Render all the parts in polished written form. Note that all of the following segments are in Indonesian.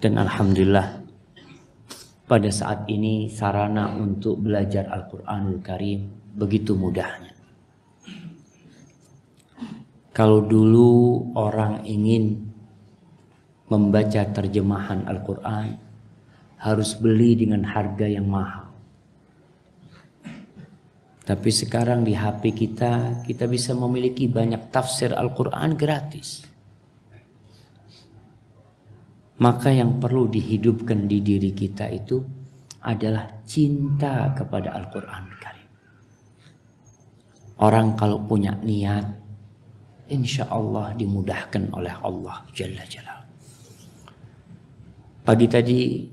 Dan alhamdulillah pada saat ini sarana untuk belajar Al-Quranul Karim begitu mudahnya. Kalau dulu orang ingin membaca terjemahan Al-Quran harus beli dengan harga yang mahal. Tapi sekarang di HP kita bisa memiliki banyak tafsir Al-Quran gratis. Maka yang perlu dihidupkan di diri kita itu adalah cinta kepada Al-Quran Karim. Orang kalau punya niat, insya Allah dimudahkan oleh Allah Jalla Jalla. Pagi tadi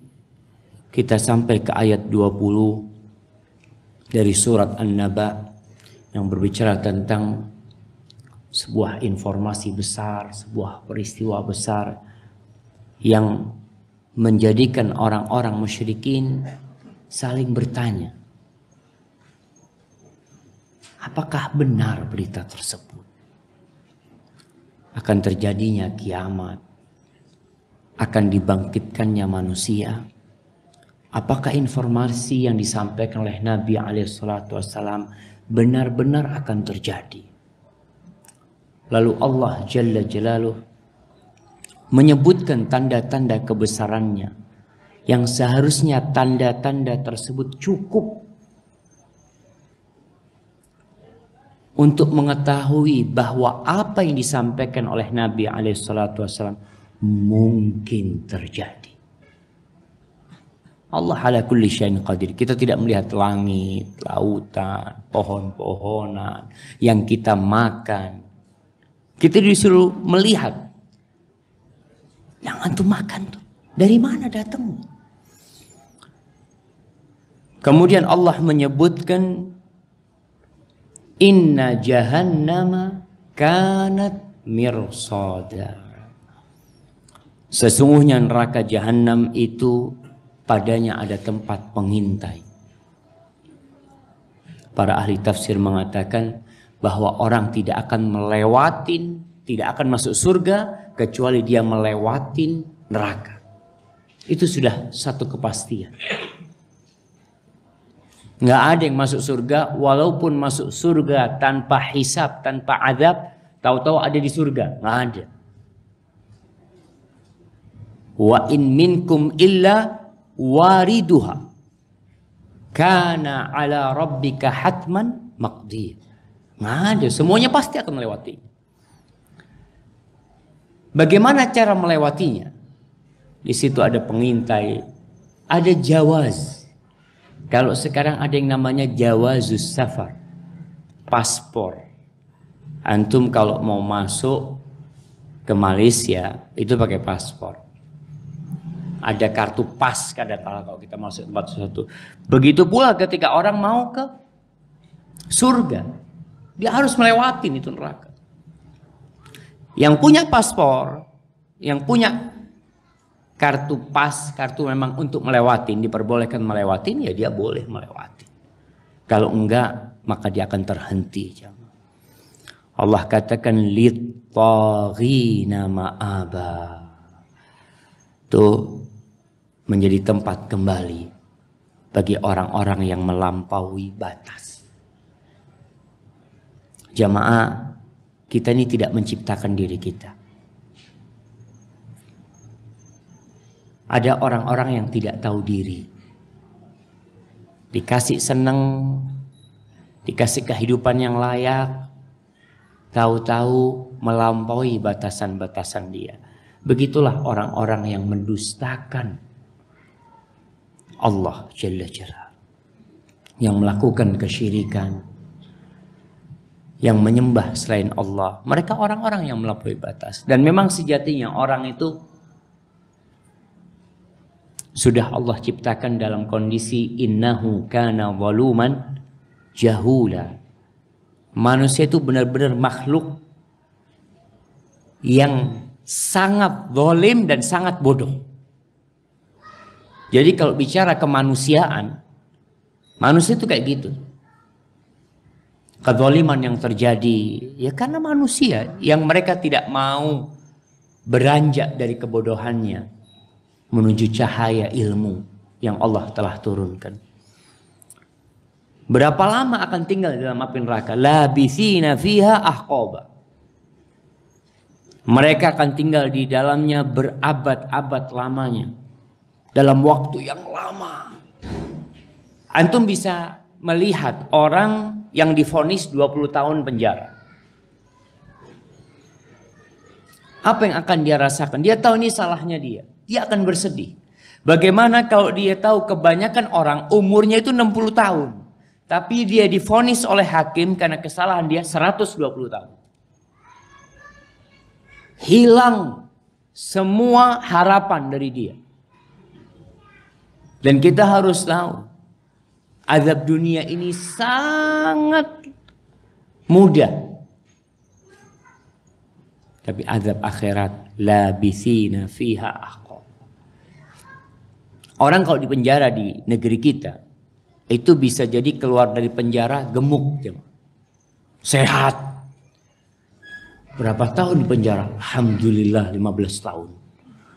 kita sampai ke ayat 20 dari surat An-Naba yang berbicara tentang sebuah informasi besar, sebuah peristiwa besar yang menjadikan orang-orang musyrikin saling bertanya, apakah benar berita tersebut? Akan terjadinya kiamat, akan dibangkitkannya manusia. Apakah informasi yang disampaikan oleh Nabi SAW benar-benar akan terjadi? Lalu Allah Jalla Jalaluh menyebutkan tanda-tanda kebesarannya yang seharusnya tanda-tanda tersebut cukup untuk mengetahui bahwa apa yang disampaikan oleh Nabi SAW mungkin terjadi. Allah ala kulli syai'in qadir. Kita tidak melihat langit, lautan, pohon-pohonan yang kita makan. Kita disuruh melihat yang antum makan tuh dari mana datang? Kemudian Allah menyebutkan inna jahannama kanat mirsada. Sesungguhnya neraka jahanam itu padanya ada tempat pengintai. Para ahli tafsir mengatakan bahwa orang tidak akan masuk surga kecuali dia melewatin neraka. Itu sudah satu kepastian. Nggak ada yang masuk surga, walaupun masuk surga tanpa hisab, tanpa azab, tahu-tahu ada di surga. Nggak ada. Wa in minkum illa wariduha kana ala rabbika hatman maqdir. Nggak ada, semuanya pasti akan melewati. Bagaimana cara melewatinya? Di situ ada pengintai, ada jawaz. Kalau sekarang ada yang namanya jawazus safar, paspor. Antum kalau mau masuk ke Malaysia itu pakai paspor. Ada kartu pas kadang-kala kalau kita masuk tempat sesuatu. Begitu pula ketika orang mau ke surga, dia harus melewatin itu neraka. Yang punya paspor, yang punya kartu pas, kartu memang untuk melewatin, diperbolehkan melewatin, ya dia boleh melewati. Kalau enggak, maka dia akan terhenti. Allah katakan lit-taghina ma'aba. Itu menjadi tempat kembali bagi orang-orang yang melampaui batas. Jamaah, kita ini tidak menciptakan diri kita. Ada orang-orang yang tidak tahu diri. Dikasih senang, dikasih kehidupan yang layak, tahu-tahu melampaui batasan-batasan dia. Begitulah orang-orang yang mendustakan Allah Jalla Jalla, yang melakukan kesyirikan, yang menyembah selain Allah. Mereka orang-orang yang melampaui batas. Dan memang sejatinya orang itu sudah Allah ciptakan dalam kondisi innahu kana zaluman jahula. Manusia itu benar-benar makhluk yang sangat zalim dan sangat bodoh. Jadi kalau bicara kemanusiaan, manusia itu kayak gitu. Kezaliman yang terjadi ya karena manusia yang mereka tidak mau beranjak dari kebodohannya. menuju cahaya ilmu yang Allah telah turunkan. Berapa lama akan tinggal dalam api neraka? Labithina fiha ahqaba. Mereka akan tinggal di dalamnya berabad-abad lamanya. Dalam waktu yang lama. Antum bisa melihat orang yang divonis 20 tahun penjara. Apa yang akan dia rasakan? Dia tahu ini salahnya dia. Dia akan bersedih. Bagaimana kalau dia tahu kebanyakan orang umurnya itu 60 tahun. Tapi dia divonis oleh hakim karena kesalahan dia 120 tahun. Hilang semua harapan dari dia. Dan kita harus tahu, azab dunia ini sangat mudah. Tapi azab akhirat, labithina fiha ahqab. Orang kalau dipenjara di negeri kita, itu bisa jadi keluar dari penjara gemuk, sehat. Berapa tahun di penjara? Alhamdulillah 15 tahun.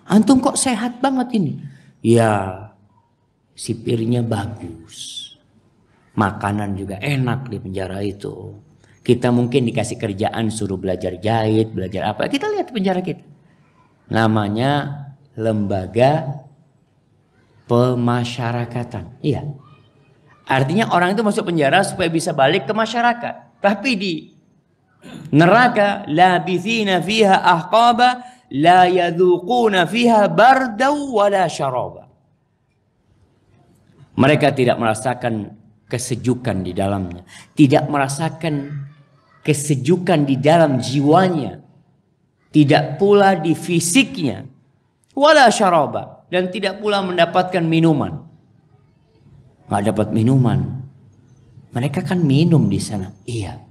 Antum kok sehat banget ini? Ya, sipirnya bagus. Makanan juga enak di penjara itu. Kita mungkin dikasih kerjaan suruh belajar jahit, belajar apa. Kita lihat penjara kita. Namanya lembaga pemasyarakatan. Iya. Artinya orang itu masuk penjara supaya bisa balik ke masyarakat. Tapi di neraka, labithina fiha ahqaba, la yadhuquna fiha bardaw wala syaraba. Mereka tidak merasakan kesejukan di dalamnya. Tidak merasakan kesejukan di dalam jiwanya. Tidak pula di fisiknya. Wala syaraba. Dan tidak pula mendapatkan minuman. Nggak dapat minuman. Mereka kan minum di sana. Iya.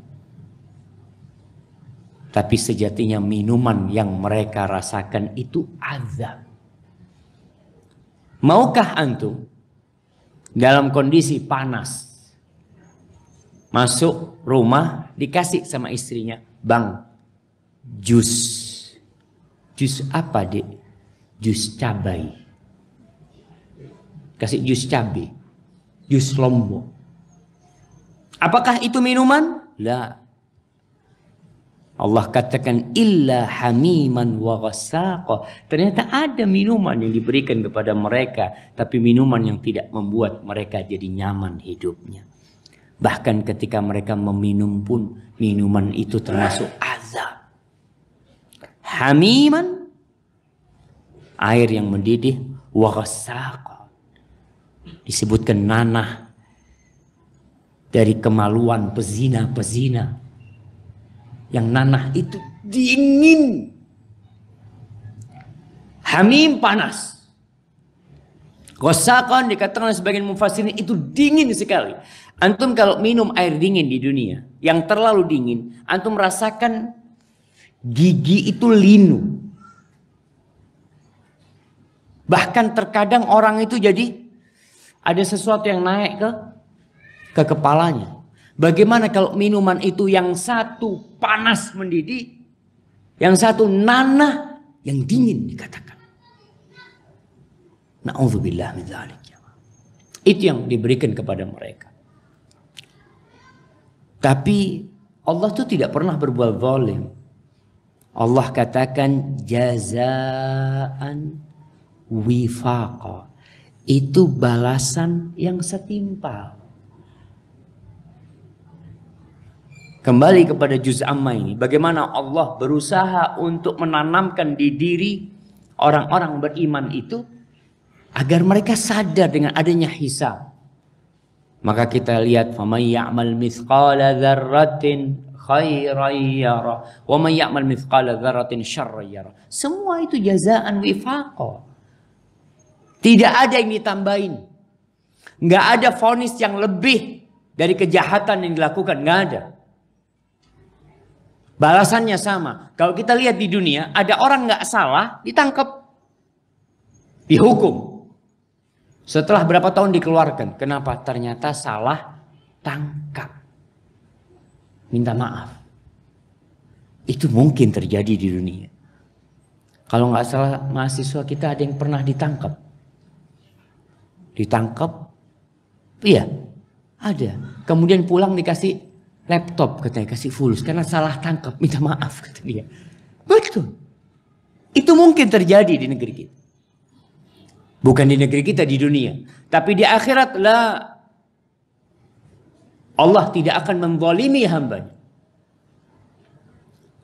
Tapi sejatinya minuman yang mereka rasakan itu azab. Maukah antum dalam kondisi panas masuk rumah dikasih sama istrinya, "Bang, jus." Jus apa, Dek? Jus cabai. Kasih jus cabai. Jus lombok. Apakah itu minuman? La. Allah katakan illa hamiman wa ghassaqa. Ternyata ada minuman yang diberikan kepada mereka, tapi minuman yang tidak membuat mereka jadi nyaman hidupnya. Bahkan ketika mereka meminum pun minuman itu termasuk azab. Hamiman, air yang mendidih, wa ghassaqa, disebutkan nanah dari kemaluan pezina-pezina. Yang nanah itu dingin. Hamim panas. Ghassakan dikatakan sebagian mufassirin itu dingin sekali. Antum kalau minum air dingin di dunia yang terlalu dingin, antum merasakan gigi itu linu. Bahkan terkadang orang itu jadi ada sesuatu yang naik ke kepalanya. Bagaimana kalau minuman itu yang satu panas mendidih, yang satu nanah yang dingin dikatakan. Na'udzubillah min dzalik. Itu yang diberikan kepada mereka. Tapi Allah itu tidak pernah berbuat zalim. Allah katakan jazaan wifaqa. Itu balasan yang setimpal. Kembali kepada juz amma ini. Bagaimana Allah berusaha untuk menanamkan di diri orang-orang beriman itu. Agar mereka sadar dengan adanya hisab. Maka kita lihat. فَمَنْ يَعْمَلْ مِثْقَالَ ذَرَّةٍ خَيْرًا يَرَهُ وَمَنْ يَعْمَلْ مِثْقَالَ ذَرَّةٍ شَرًّا يَرَهُ. Semua itu jazaan wifaqa. Tidak ada yang ditambahin. Nggak ada vonis yang lebih dari kejahatan yang dilakukan. Nggak ada. Balasannya sama. Kalau kita lihat di dunia, ada orang nggak salah, ditangkap, dihukum. Setelah berapa tahun dikeluarkan. Kenapa? Ternyata salah, tangkap. Minta maaf. Itu mungkin terjadi di dunia. Kalau nggak salah mahasiswa kita ada yang pernah ditangkap. ditangkap. Iya, ada. Kemudian pulang dikasih laptop, katanya kasih fulus karena salah tangkap, minta maaf kata dia. Betul. Itu mungkin terjadi di negeri kita. Bukan di negeri kita, di dunia. Tapi di akhirat lah, Allah tidak akan menzalimi hambanya.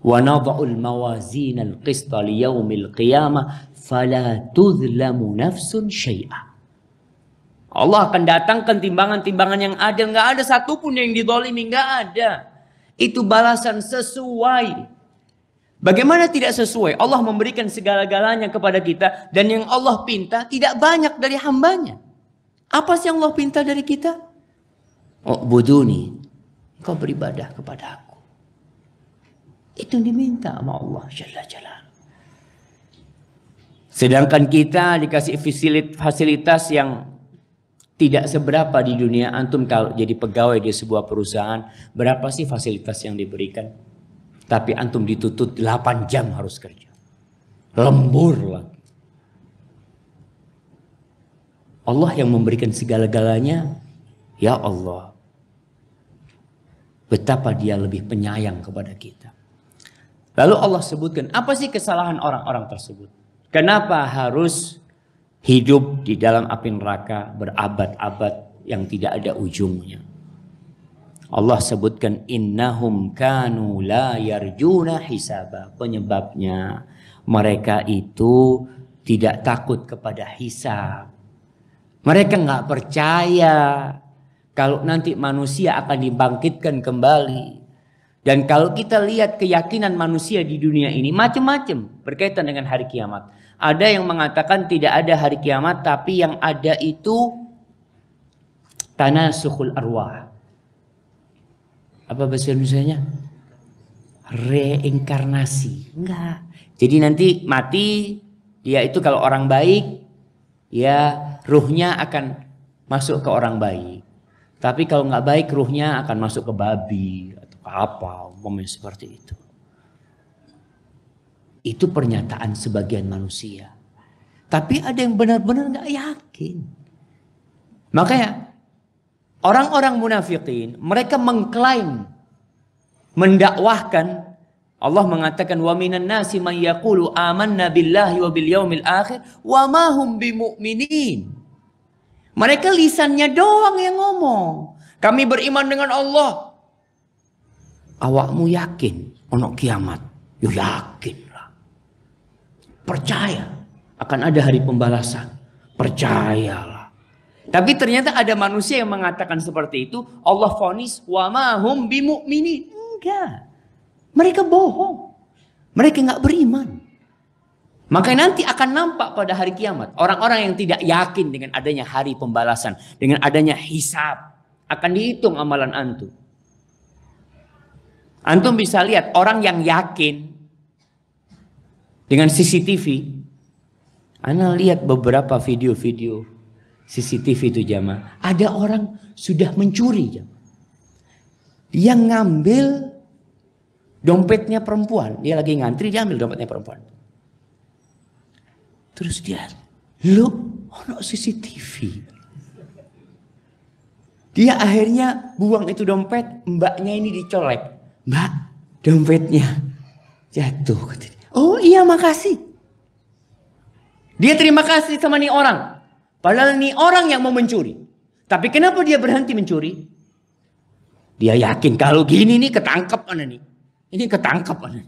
Wa nadha'ul mawazinal qista liyaumil qiyamah fala tuzlamu nafsun syai'a. Allah akan datangkan timbangan-timbangan yang adil, nggak ada satupun yang dizalimi, nggak ada. Itu balasan sesuai. Bagaimana tidak sesuai? Allah memberikan segala-galanya kepada kita, dan yang Allah pinta tidak banyak dari hambanya. Apa sih yang Allah pinta dari kita? Buduni, engkau beribadah kepada aku. Itu yang diminta sama Allah Jalla Jalla. Sedangkan kita dikasih fasilitas yang tidak seberapa di dunia. Antum kalau jadi pegawai di sebuah perusahaan, berapa sih fasilitas yang diberikan? Tapi antum dituntut 8 jam harus kerja. Lembur lagi. Allah yang memberikan segala-galanya. Ya Allah, betapa dia lebih penyayang kepada kita. Lalu Allah sebutkan, apa sih kesalahan orang-orang tersebut? Kenapa harus hidup di dalam api neraka berabad-abad yang tidak ada ujungnya? Allah sebutkan, innahum kanu la yarjuna hisaba. Penyebabnya mereka itu tidak takut kepada hisab. Mereka nggak percaya kalau nanti manusia akan dibangkitkan kembali. Dan kalau kita lihat keyakinan manusia di dunia ini macam-macam berkaitan dengan hari kiamat. Ada yang mengatakan tidak ada hari kiamat, tapi yang ada itu tanasukhul arwah. Apa bahasa Indonesianya? Reinkarnasi. Enggak. Jadi nanti mati, dia itu kalau orang baik, ya ruhnya akan masuk ke orang baik. Tapi kalau nggak baik, ruhnya akan masuk ke babi atau ke apa, umpamanya seperti itu. Itu pernyataan sebagian manusia. Tapi ada yang benar-benar nggak yakin. Makanya orang-orang munafikin, mereka mengklaim, mendakwahkan. Allah mengatakan, wa minan nasi man yaqulu amanna billahi wa bil yaumil akhir wa ma hum bimu'minin. Mereka lisannya doang yang ngomong. Kami beriman dengan Allah. Awakmu yakin ono kiamat? Yo yakinlah. Percaya akan ada hari pembalasan. Percayalah. Tapi ternyata ada manusia yang mengatakan seperti itu. Allah vonis wa ma hum bimu'minin. Enggak. Mereka bohong. Mereka enggak beriman. Maka nanti akan nampak pada hari kiamat. Orang-orang yang tidak yakin dengan adanya hari pembalasan. Dengan adanya hisab. Akan dihitung amalan antum. Antum bisa lihat orang yang yakin dengan CCTV. Ana lihat beberapa video-video CCTV itu jamaah. Ada orang sudah mencuri jamaah. Dia ngambil dompetnya perempuan. Dia lagi ngantri, dia ambil dompetnya perempuan. Terus dia, lo ono CCTV. Dia akhirnya buang itu dompet, mbaknya ini dicolek. Mbak, dompetnya jatuh. Oh iya makasih. Dia terima kasih sama nih orang. Padahal nih orang yang mau mencuri. Tapi kenapa dia berhenti mencuri? Dia yakin kalau gini nih ketangkap ana nih. Ini ketangkap ana.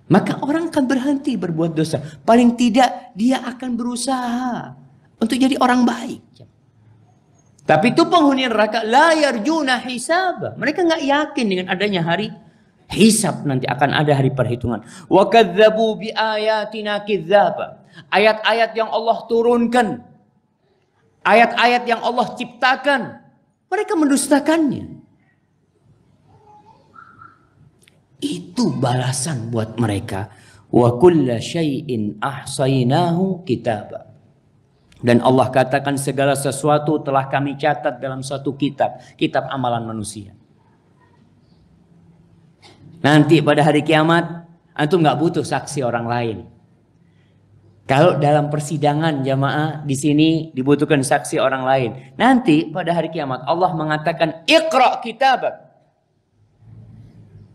Maka orang akan berhenti berbuat dosa. Paling tidak dia akan berusaha untuk jadi orang baik. Tapi itu penghuni neraka la yarjuna hisab. Mereka nggak yakin dengan adanya hari hisab, nanti akan ada hari perhitungan. Wa kadzabu bi ayatina kidzaba. Ayat-ayat yang Allah turunkan, ayat-ayat yang Allah ciptakan, mereka mendustakannya. Itu balasan buat mereka. Wa kulla syai'in ahsaynahu kitaba. Dan Allah katakan segala sesuatu telah kami catat dalam satu kitab. Kitab amalan manusia. Nanti pada hari kiamat, antum gak butuh saksi orang lain. Kalau dalam persidangan jamaah di sini dibutuhkan saksi orang lain. Nanti pada hari kiamat Allah mengatakan Iqra kitabak.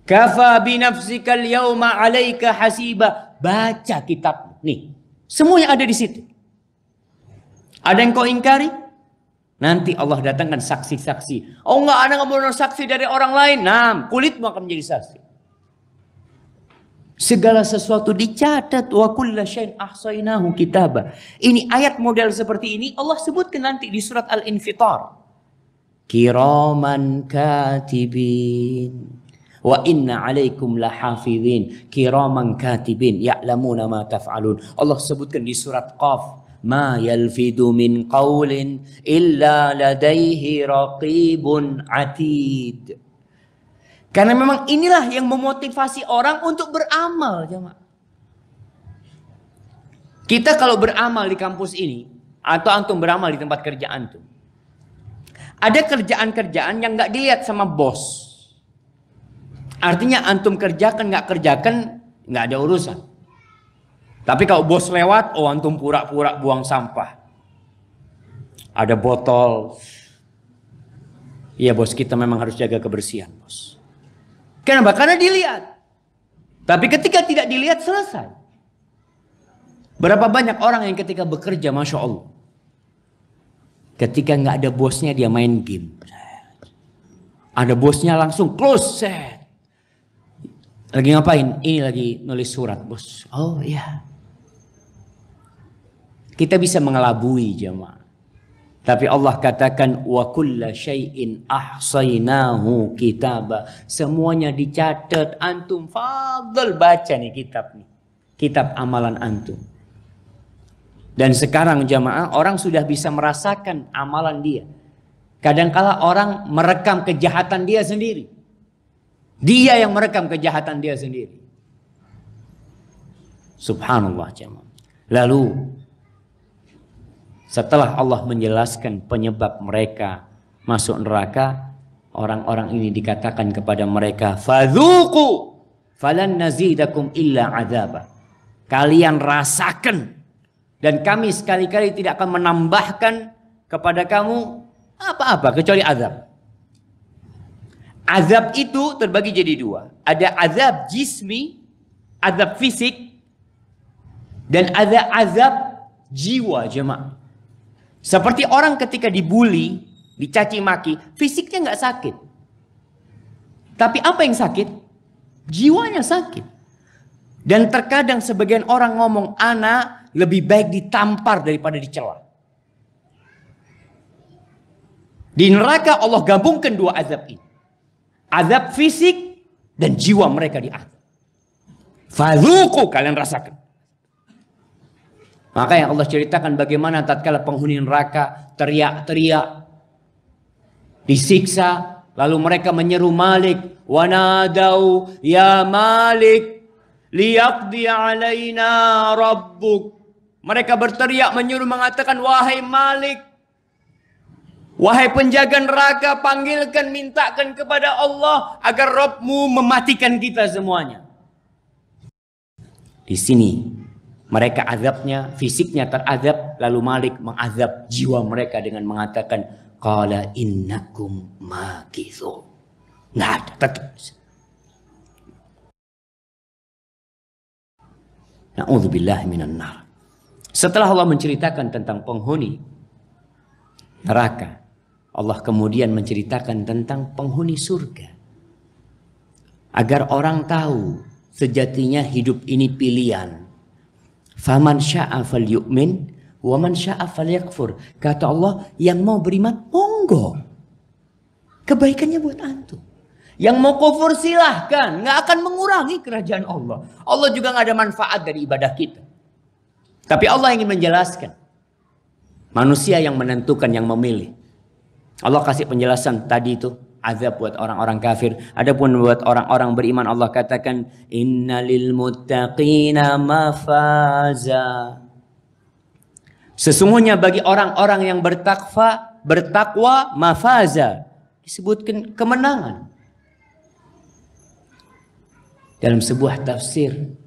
Kafa binafsikal yauma 'alaika hasiba. Baca kitab. Nih, semuanya ada di situ. Ada yang kau ingkari? Nanti Allah datangkan saksi-saksi. Oh enggak, ada nggak mau saksi dari orang lain. Nah, kulitmu akan menjadi saksi. Segala sesuatu dicatat. Wa kulla syai'in ahsainahu kitaba. Ini ayat model seperti ini Allah sebutkan nanti di surat Al-Infitar. Kiraman katibin. Wa inna alaikum lahafidhin. Kiraman katibin. Ya'lamuna ma taf'alun. Allah sebutkan di surat Qaf. Ma yalfidu min qawlin illa ladaihi raqibun atid. Karena memang inilah yang memotivasi orang untuk beramal, jemaah. Kita kalau beramal di kampus ini atau antum beramal di tempat kerja antum, ada kerjaan-kerjaan yang nggak dilihat sama bos. Artinya antum kerjakan nggak kerjakan nggak ada urusan. Tapi kalau bos lewat, oh antum pura-pura buang sampah. Ada botol. Iya bos, kita memang harus jaga kebersihan bos. Kenapa? Karena dilihat. Tapi ketika tidak dilihat selesai. Berapa banyak orang yang ketika bekerja, Masya Allah. Ketika nggak ada bosnya dia main game. Ada bosnya langsung close set. Lagi ngapain? Ini lagi nulis surat bos. Oh iya. Kita bisa mengelabui jemaah. Tapi Allah katakan wa kulla syai'in ahsainahu kitaba. Semuanya dicatat. Antum fadl baca nih kitab nih. Kitab amalan antum. Dan sekarang jamaah orang sudah bisa merasakan amalan dia. Kadangkala orang merekam kejahatan dia sendiri. Dia yang merekam kejahatan dia sendiri. Subhanallah jamaah. Lalu setelah Allah menjelaskan penyebab mereka masuk neraka, orang-orang ini dikatakan kepada mereka, fadzuqu falan nazidakum illa adzaba. Kalian rasakan dan kami sekali-kali tidak akan menambahkan kepada kamu apa-apa kecuali azab. Azab itu terbagi jadi dua. Ada azab jismi, azab fisik, dan ada azab jiwa jemaah. Seperti orang ketika dibully, dicaci maki, fisiknya nggak sakit. Tapi apa yang sakit? Jiwanya sakit. Dan terkadang sebagian orang ngomong, ana lebih baik ditampar daripada dicela. Di neraka Allah gabungkan dua azab ini. Azab fisik dan jiwa mereka diazab. Fadzuqu, kalian rasakan. Maka yang Allah ceritakan bagaimana tatkala penghuni neraka teriak-teriak, disiksa, lalu mereka menyeru Malik, wanadau ya Malik liyaqdi alaina rabbuk. Mereka berteriak menyeru mengatakan, wahai Malik, wahai penjaga neraka, panggilkan, mintakan kepada Allah agar Rabbmu mematikan kita semuanya. Di sini mereka azabnya, fisiknya terazab, lalu Malik mengazab jiwa mereka dengan mengatakan, qala innakum makithun. Nggak ada, tetap. Na'udzubillahi minan nar. Setelah Allah menceritakan tentang penghuni neraka, Allah kemudian menceritakan tentang penghuni surga. Agar orang tahu sejatinya hidup ini pilihan. Faman sya'a falyu'min wa man sya'a falyakfur. Kata Allah, yang mau beriman monggo. Kebaikannya buat antum. Yang mau kufur silahkan, nggak akan mengurangi kerajaan Allah. Allah juga nggak ada manfaat dari ibadah kita. Tapi Allah ingin menjelaskan. Manusia yang menentukan, yang memilih. Allah kasih penjelasan tadi itu. Azab buat orang-orang kafir. Adapun buat orang-orang beriman Allah katakan innalil muttaqina mafaza. Sesungguhnya bagi orang-orang yang bertakwa mafaza, disebutkan kemenangan. Dalam sebuah tafsir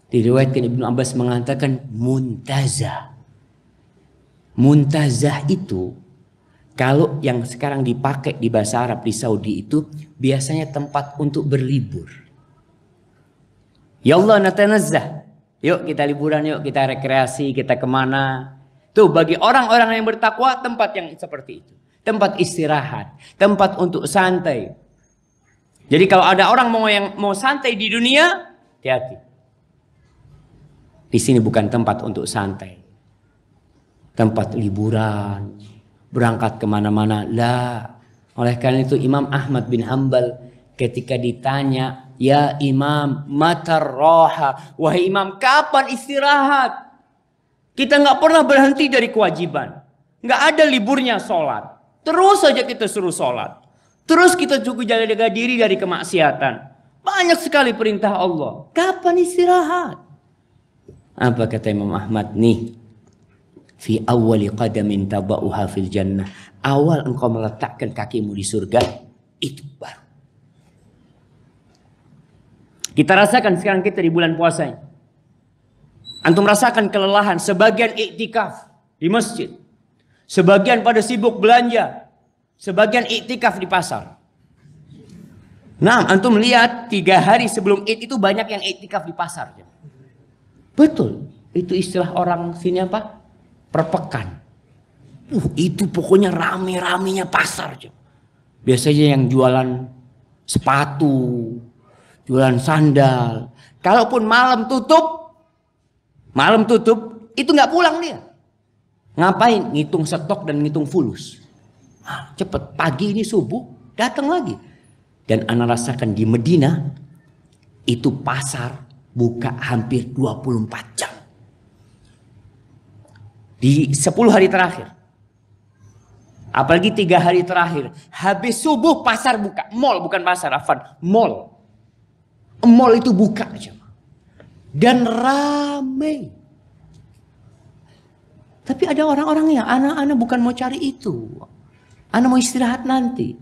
Diriwayatkan Ibnu Abbas mengatakan muntazah. Muntazah itu kalau yang sekarang dipakai di bahasa Arab di Saudi itu biasanya tempat untuk berlibur. Ya Allah natanazzah. Yuk kita liburan, yuk kita rekreasi, kita kemana. Tuh bagi orang-orang yang bertakwa tempat yang seperti itu. Tempat istirahat, tempat untuk santai. Jadi kalau ada orang yang mau santai di dunia, hati-hati. Di sini bukan tempat untuk santai. Tempat liburan, berangkat kemana-mana. Lah. Oleh karena itu Imam Ahmad bin Hanbal ketika ditanya, ya Imam, matar roha. Wahai Imam, kapan istirahat? Kita nggak pernah berhenti dari kewajiban. Nggak ada liburnya sholat. Terus saja kita suruh sholat. Terus kita juga jaga diri dari kemaksiatan. Banyak sekali perintah Allah. Kapan istirahat? Apa kata Imam Ahmad? Nih. Fi awwali qadamin taba'uha fil jannah. Awal engkau meletakkan kakimu di surga. Itu baru. Kita rasakan sekarang kita di bulan puasa. Antum rasakan kelelahan. Sebagian iktikaf di masjid. Sebagian pada sibuk belanja. Sebagian iktikaf di pasar. Nah, antum lihat 3 hari sebelum Id itu banyak yang iktikaf di pasar. Betul. Itu istilah orang sini apa? Perpekan. Itu pokoknya rame-ramenya pasar. Biasanya yang jualan sepatu, jualan sandal. Kalaupun malam tutup, itu nggak pulang dia. Ngapain? Ngitung stok dan ngitung fulus. Cepet, pagi ini subuh datang lagi. Dan ana rasakan di Medina itu pasar buka hampir 24 jam. Di 10 hari terakhir. Apalagi 3 hari terakhir. Habis subuh pasar buka. Mall bukan pasar, afan. Mall. Mall itu buka aja. Dan ramai. Tapi ada orang-orang yang anak-anak bukan mau cari itu. Anak mau istirahat nanti.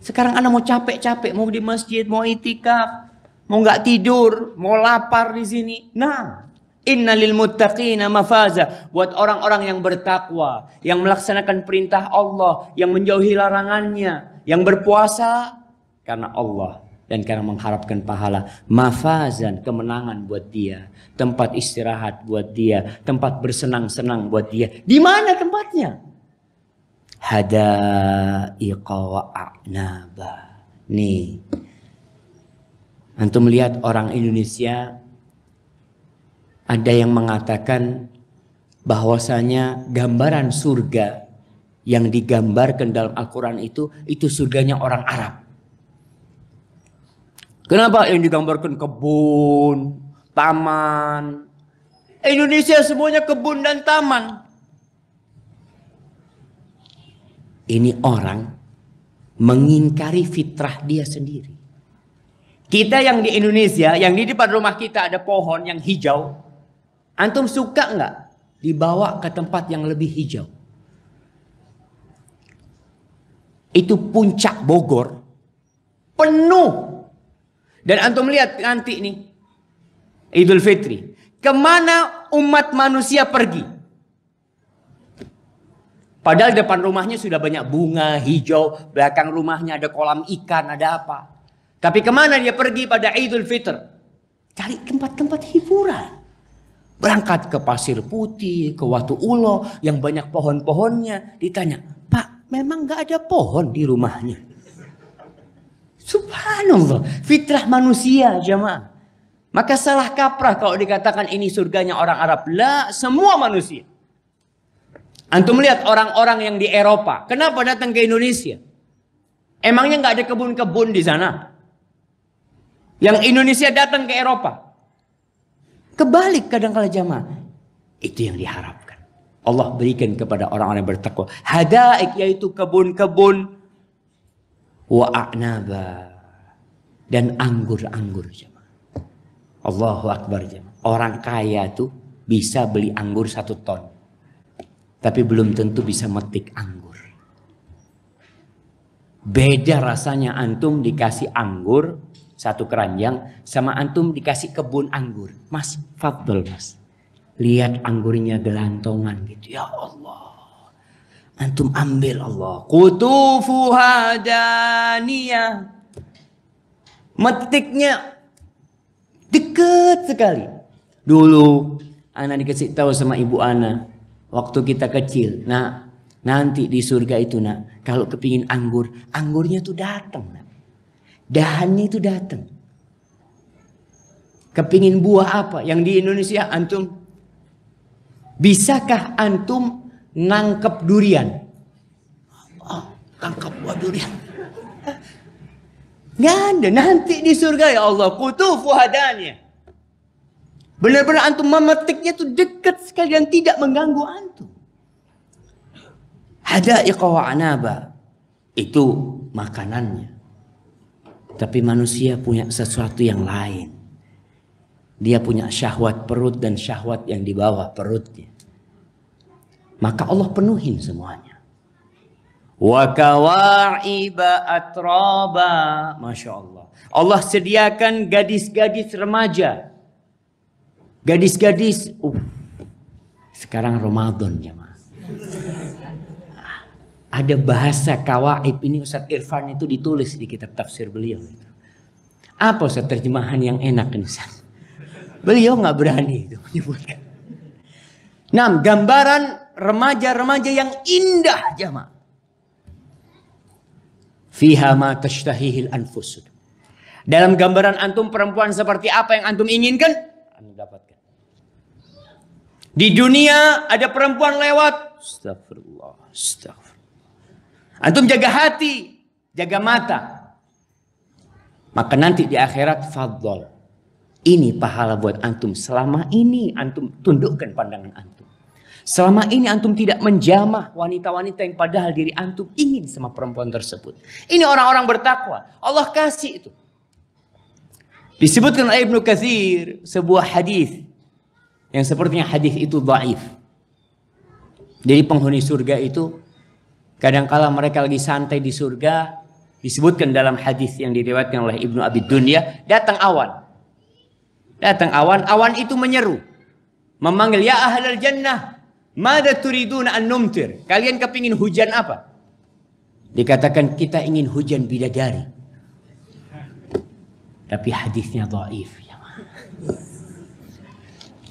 Sekarang anak mau capek-capek. Mau di masjid, mau itikaf. Mau nggak tidur. Mau lapar di sini. Nah. Innalil muttaqina mafaza. Buat orang-orang yang bertakwa. Yang melaksanakan perintah Allah. Yang menjauhi larangannya. Yang berpuasa. Karena Allah. Dan karena mengharapkan pahala. Mafazan. Kemenangan buat dia. Tempat istirahat buat dia. Tempat bersenang-senang buat dia. Di mana tempatnya? Hadaiqa wa a'naba. Nih. Antum melihat orang Indonesia. Ada yang mengatakan bahwasanya gambaran surga yang digambarkan dalam Al-Quran itu surganya orang Arab. Kenapa yang digambarkan kebun, taman? Indonesia semuanya kebun dan taman. Ini orang mengingkari fitrah dia sendiri. Kita yang di Indonesia, yang di depan rumah kita ada pohon yang hijau. Antum suka nggak dibawa ke tempat yang lebih hijau? Itu puncak Bogor penuh. Dan antum lihat nanti nih Idul Fitri, kemana umat manusia pergi? Padahal depan rumahnya sudah banyak bunga hijau, belakang rumahnya ada kolam ikan, ada apa? Tapi kemana dia pergi pada Idul Fitr? Cari tempat-tempat hiburan. Berangkat ke Pasir Putih, ke Watu Ulo yang banyak pohon-pohonnya. Ditanya, Pak, memang gak ada pohon di rumahnya? Subhanallah, fitrah manusia jemaah. Maka salah kaprah kalau dikatakan ini surganya orang Arab. Lah, semua manusia. Antum lihat orang-orang yang di Eropa. Kenapa datang ke Indonesia? Emangnya gak ada kebun-kebun di sana? Yang Indonesia datang ke Eropa. Kebalik kadang-kala jamaah. Itu yang diharapkan. Allah berikan kepada orang-orang yang bertakwa. Hadaik, yaitu kebun-kebun. Wa a'naba. Dan anggur-anggur jamaah. Allahu Akbar jamaah. Orang kaya tuh bisa beli anggur 1 ton. Tapi belum tentu bisa metik anggur. Beda rasanya antum dikasih anggur satu keranjang, sama antum dikasih kebun anggur. Mas, fadl mas. Lihat anggurnya gelantongan gitu. Ya Allah. Antum ambil Allah. Qutufuha daniyah. Metiknya dekat sekali. Dulu Ana dikasih tahu sama ibu Ana. Waktu kita kecil. Nah, nanti di surga itu nak. Kalau kepingin anggur. Anggurnya tuh datang nak. Dahannya itu datang. Kepingin buah apa? Yang di Indonesia antum. Bisakah antum nangkep durian? Oh, tangkap buah durian. Nggak ada. Nanti di surga ya Allah. Qutufu hadaniyah. Benar-benar antum memetiknya tuh dekat sekali dan tidak mengganggu antum. Hadaiqa wa anaba. Itu makanannya. Tapi manusia punya sesuatu yang lain. Dia punya syahwat perut dan syahwat yang di bawah perutnya. Maka Allah penuhin semuanya. Wa kawa'iba atraba. Masya Allah. Allah sediakan gadis-gadis remaja. Gadis-gadis. Sekarang Ramadan ya mas. Ada bahasa kawaib ini Ustaz Irfan itu ditulis di kitab tafsir beliau. Apa Ustaz terjemahan yang enak ini Ustaz? Beliau nggak berani itu menyebutkan. Nah, gambaran remaja-remaja yang indah jamaah. Fiha ma tashtahihil anfus. Dalam gambaran antum perempuan seperti apa yang antum inginkan, antum dapatkan. Di dunia ada perempuan lewat, astagfirullah, astagfirullah. Antum jaga hati, jaga mata. Maka nanti di akhirat fadl. Ini pahala buat antum. Selama ini antum tundukkan pandangan antum. Selama ini antum tidak menjamah wanita-wanita yang padahal diri antum ingin sama perempuan tersebut. Ini orang-orang bertakwa. Allah kasih itu. Disebutkan oleh Ibnu Katsir sebuah hadis yang sepertinya hadis itu dhaif. Jadi penghuni surga itu kadangkala mereka lagi santai di surga, disebutkan dalam hadis yang diriwayatkan oleh Ibnu Abi Dunya, datang awan. Datang awan, awan itu menyeru. Memanggil, ya ahlal jannah, mada turiduna an numtir. Kalian kepingin hujan apa? Dikatakan kita ingin hujan bidadari. Tapi hadisnya dhaif.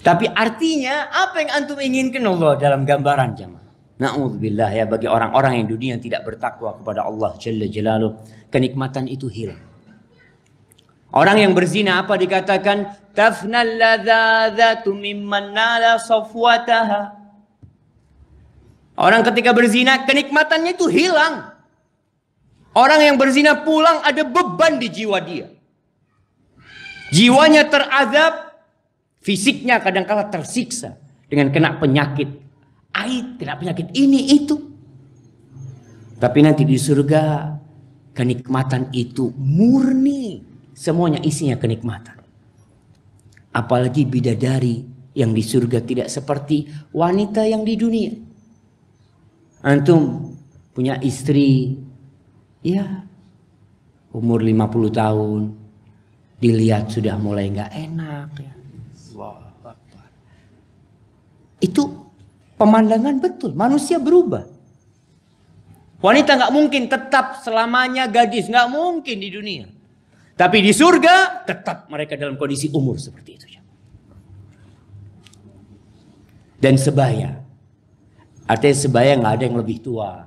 Tapi artinya apa yang antum inginkan Allah dalam gambaran jemaah. Na'udzubillah ya, bagi orang-orang yang dunia tidak bertakwa kepada Allah Jalla Jalaluh, kenikmatan itu hilang. Orang yang berzina apa dikatakan? Tafnal ladzadzatu mimman nala safwataha. Orang ketika berzina kenikmatannya itu hilang. Orang yang berzina pulang ada beban di jiwa dia. Jiwanya terazab, fisiknya kadang-kala tersiksa dengan kena penyakit aid, kena penyakit ini itu. Tapi nanti di surga kenikmatan itu murni. Semuanya isinya kenikmatan. Apalagi bidadari yang di surga tidak seperti wanita yang di dunia. Antum punya istri, ya umur 50 tahun, dilihat sudah mulai nggak enak. Ya. Itu pemandangan betul, manusia berubah. Wanita nggak mungkin tetap selamanya gadis, nggak mungkin di dunia. Tapi di surga tetap mereka dalam kondisi umur seperti itu. Dan sebaya. Artinya sebaya nggak ada yang lebih tua.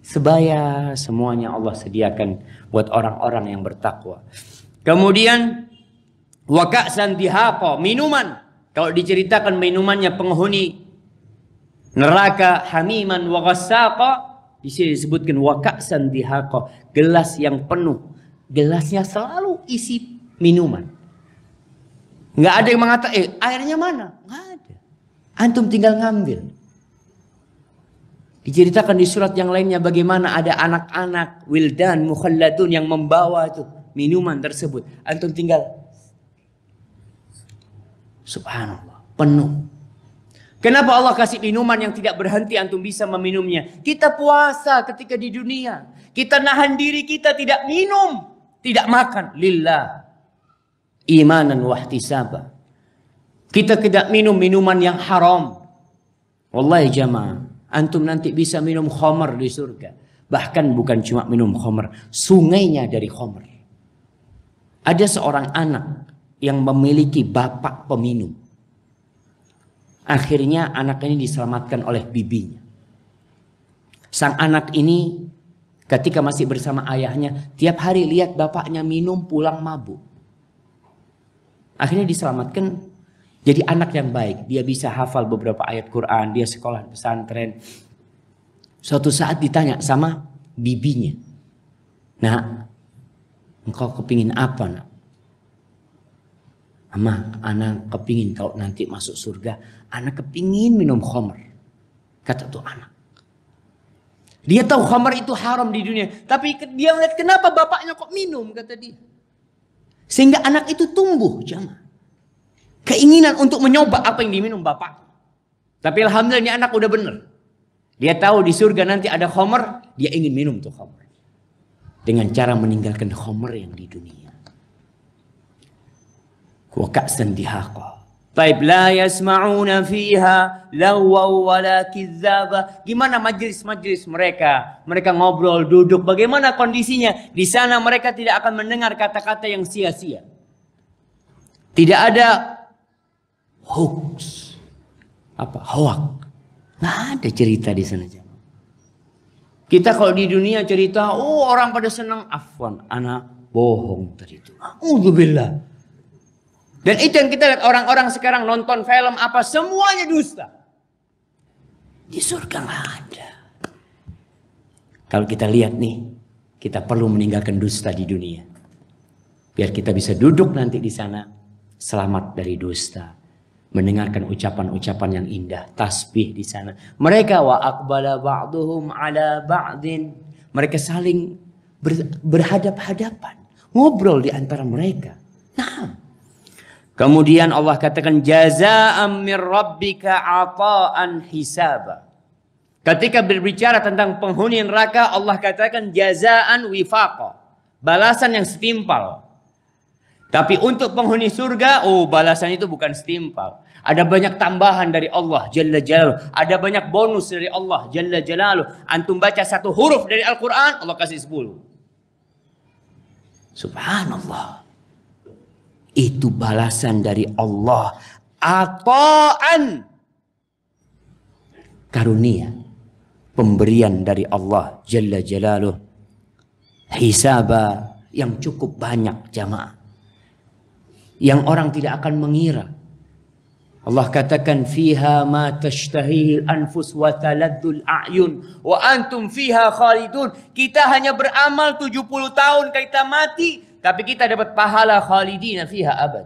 Sebaya semuanya Allah sediakan buat orang-orang yang bertakwa. Kemudian wa ka'san dihaqa, minuman. Kalau diceritakan minumannya penghuni neraka hamiman wa ghassaqa, di sini disebutkan wa ka'san dihaqa, gelas yang penuh. Gelasnya selalu isi minuman. Nggak ada yang mengatakan, airnya mana? Nggak ada. Antum tinggal ngambil. Diceritakan di surat yang lainnya bagaimana ada anak-anak wildan mukhalladun yang membawa itu minuman tersebut. Antum tinggal. Subhanallah, penuh. Kenapa Allah kasih minuman yang tidak berhenti antum bisa meminumnya? Kita puasa ketika di dunia. Kita nahan diri kita tidak minum. Tidak makan lillah. imanan wa ihtisaba. Kita tidak minum minuman yang haram. Wallahi jamaah, antum nanti bisa minum khamar di surga. Bahkan bukan cuma minum khamar, sungainya dari khamar. Ada seorang anak yang memiliki bapak peminum. Akhirnya anak ini diselamatkan oleh bibinya. Sang anak ini ketika masih bersama ayahnya, tiap hari lihat bapaknya minum pulang mabuk. Akhirnya diselamatkan. Jadi anak yang baik, dia bisa hafal beberapa ayat Quran, dia sekolah pesantren. Suatu saat ditanya sama bibinya, "Nak, engkau kepingin apa, nak?" "Ama, anak kepingin kalau nanti masuk surga, anak kepingin minum khamar," kata tuh anak. Dia tahu khamar itu haram di dunia, tapi dia melihat kenapa bapaknya kok minum, kata dia. Sehingga anak itu tumbuh, jamaah, keinginan untuk mencoba apa yang diminum bapak. Tapi alhamdulillah ini anak udah bener. Dia tahu di surga nanti ada khamar, dia ingin minum tuh khamar. Dengan cara meninggalkan khamar yang di dunia. Wa ka'san dihaqa. Taib la yasma'una fiha lawwa wala kizzaba. Gimana majlis-majlis mereka? Mereka ngobrol, duduk. Bagaimana kondisinya? Di sana mereka tidak akan mendengar kata-kata yang sia-sia. Tidak ada hoax, hoak, nggak ada cerita di sana. Kita kalau di dunia cerita, oh orang pada senang, afwan, anak bohong tadi itu. Alhamdulillah. Dan itu yang kita lihat, orang-orang sekarang nonton film apa semuanya dusta. Di surga nggak ada. Kalau kita lihat nih, kita perlu meninggalkan dusta di dunia, biar kita bisa duduk nanti di sana selamat dari dusta. Mendengarkan ucapan-ucapan yang indah, tasbih di sana. Mereka wa aqbala ba'duhum ala ba'din. Mereka saling berhadap-hadapan, ngobrol di antara mereka. Nah, kemudian Allah katakan jazaa'an mir rabbika 'ata'an hisaba. Ketika berbicara tentang penghuni neraka, Allah katakan jazaa'an wifaqa, balasan yang setimpal. Tapi untuk penghuni surga, balasan itu bukan setimpal. Ada banyak tambahan dari Allah Jalla Jalaluh. Ada banyak bonus dari Allah Jalla Jalaluh. Antum baca satu huruf dari Al-Quran, Allah kasih 10. Subhanallah. Itu balasan dari Allah. Ata'an. Karunia. Pemberian dari Allah Jalla Jalaluh. Hisaba yang cukup banyak, jamaah. Yang orang tidak akan mengira. Allah katakan fiha ma tashtahihi al-anfus wa taladdul a'yun wa antum fiha khalidun. Kita hanya beramal 70 tahun kita mati, tapi kita dapat pahala khalidina fiha abad.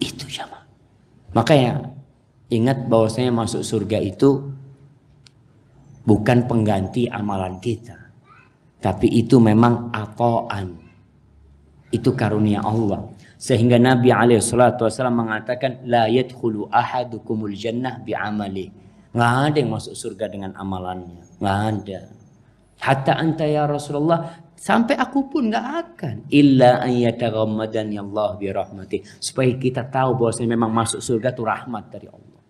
Itu jamaah. Makanya ingat bahwasanya masuk surga itu bukan pengganti amalan kita, tapi itu memang ata'an. Itu karunia Allah. Sehingga Nabi SAW mengatakan la yadkhulu ahadukumul jannah bi'amali. Nggak ada yang masuk surga dengan amalannya. Nggak ada. Hatta anta ya Rasulullah, sampai aku pun nggak akan. Illa an yataghammadani Allah bi rahmati. Supaya kita tahu bahwasanya memang masuk surga itu rahmat dari Allah.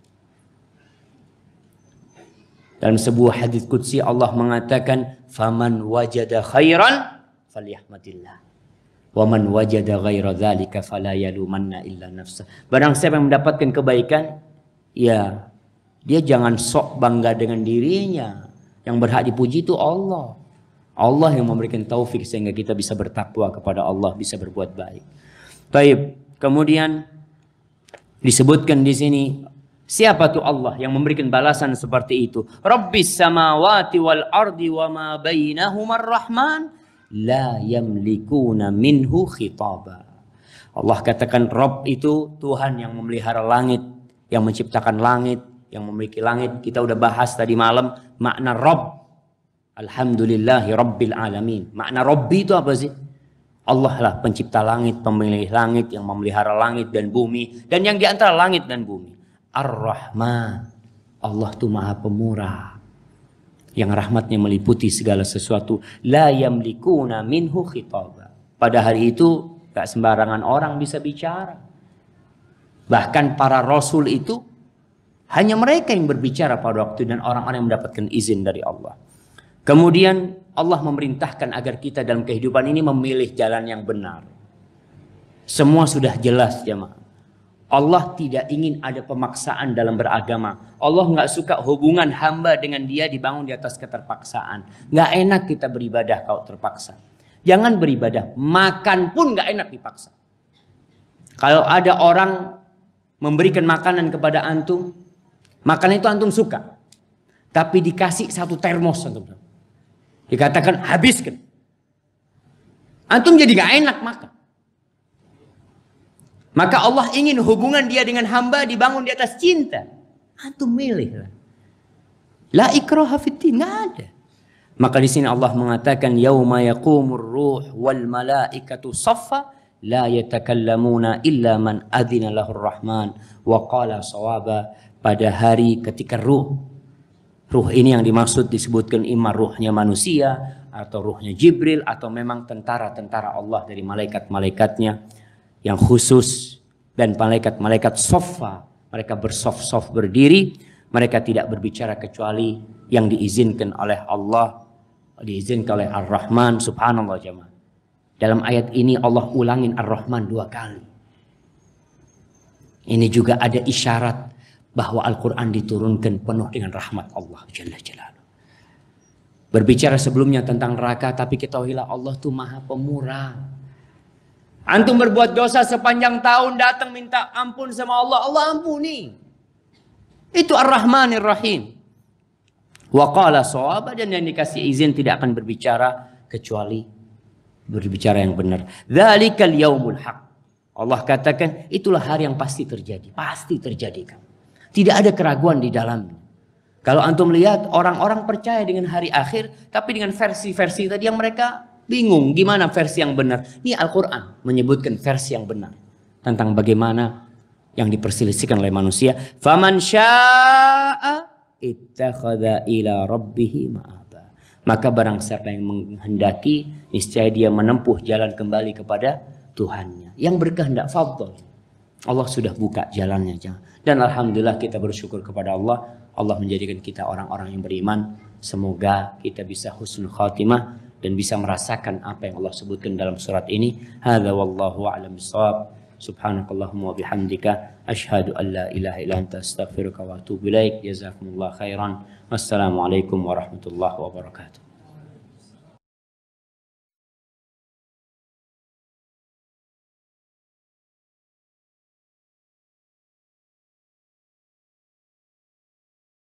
Dalam sebuah hadis qudsi Allah mengatakan faman wajada khairan falyahmadillah. Wa man wajada ghaira dzalika fala yalumanna illa nafsa. Barang siapa yang mendapatkan kebaikan, ya dia jangan sok bangga dengan dirinya. Yang berhak dipuji itu Allah. Allah yang memberikan taufik sehingga kita bisa bertakwa kepada Allah, bisa berbuat baik. Baik, kemudian disebutkan di sini siapa tuh Allah yang memberikan balasan seperti itu? Rabbis samawati wal ardi wa ma bainahumar rahman la yamlikuna minhu khitaba. Allah katakan Rabb itu Tuhan yang memelihara langit, yang menciptakan langit, yang memiliki langit. Kita udah bahas tadi malam makna Rabb. Alhamdulillahi Rabbil Alamin. Makna Rabbi itu apa sih? Allah lah pencipta langit, pemilik langit, yang memelihara langit dan bumi, dan yang di antara langit dan bumi. Ar-Rahman. Allah itu Maha Pemurah, yang rahmatnya meliputi segala sesuatu. La yamlikuna minhu khitaba. Pada hari itu gak sembarangan orang bisa bicara. Bahkan para rasul itu hanya mereka yang berbicara pada waktu dan orang-orang yang mendapatkan izin dari Allah. Kemudian Allah memerintahkan agar kita dalam kehidupan ini memilih jalan yang benar. Semua sudah jelas jemaah. Allah tidak ingin ada pemaksaan dalam beragama. Allah nggak suka hubungan hamba dengan dia dibangun di atas keterpaksaan. Nggak enak kita beribadah kalau terpaksa. Jangan beribadah. Makan pun nggak enak dipaksa. Kalau ada orang memberikan makanan kepada antum, makanan itu antum suka. Tapi dikasih satu termos antum. Dikatakan habiskan. Antum jadi nggak enak makan. Maka Allah ingin hubungan dia dengan hamba dibangun di atas cinta. Antum milih. La ikraha fiddin, enggak ada. Maka di sini Allah mengatakan yauma yaqumur ruh wal malaikatu saffa la yatakallamuna illa man adzina lahur rahman wa qala shawaba. Pada hari ketika ruh ini yang dimaksud disebutkan imam ruhnya manusia atau ruhnya Jibril atau memang tentara-tentara Allah dari malaikat-malaikatnya yang khusus dan malaikat-malaikat sofa, mereka bersof-sof berdiri, mereka tidak berbicara kecuali yang diizinkan oleh Allah, diizinkan oleh Ar-Rahman. Subhanallah jemaah. Dalam ayat ini Allah ulangin Ar-Rahman 2 kali. Ini juga ada isyarat bahwa Al-Quran diturunkan penuh dengan rahmat Allah Jalla Jalaluhu. Berbicara sebelumnya tentang neraka, tapi ketahuilah Allah itu Maha Pemurah. Antum berbuat dosa sepanjang tahun, datang minta ampun sama Allah, Allah ampuni. Itu Ar-Rahmanir Rahim. Wa qala shawaba, dan yang dikasih izin tidak akan berbicara kecuali berbicara yang benar. Dzalikal yaumul haq. Allah katakan itulah hari yang pasti terjadi, pasti terjadi. Tidak ada keraguan di dalamnya. Kalau antum lihat orang-orang percaya dengan hari akhir, tapi dengan versi-versi tadi yang mereka bingung gimana versi yang benar. Ini Al-Quran menyebutkan versi yang benar tentang bagaimana yang diperselisihkan oleh manusia. Faman syaa'a ittakhadha ila rabbih ma'aba. Maka barang siapa yang menghendaki, niscaya dia menempuh jalan kembali kepada Tuhannya. Yang berkehendak fadl. Allah sudah buka jalannya. Dan alhamdulillah kita bersyukur kepada Allah. Allah menjadikan kita orang-orang yang beriman. Semoga kita bisa husnul khatimah dan bisa merasakan apa yang Allah sebutkan dalam surat ini. Hadza wallahu a'lam bissawab. Subhanakallahumma wa bihamdika asyhadu an la ilaha illa anta astaghfiruka wa atubu ilaik. Jazakumullahu khairan. Wassalamualaikum warahmatullahi wabarakatuh.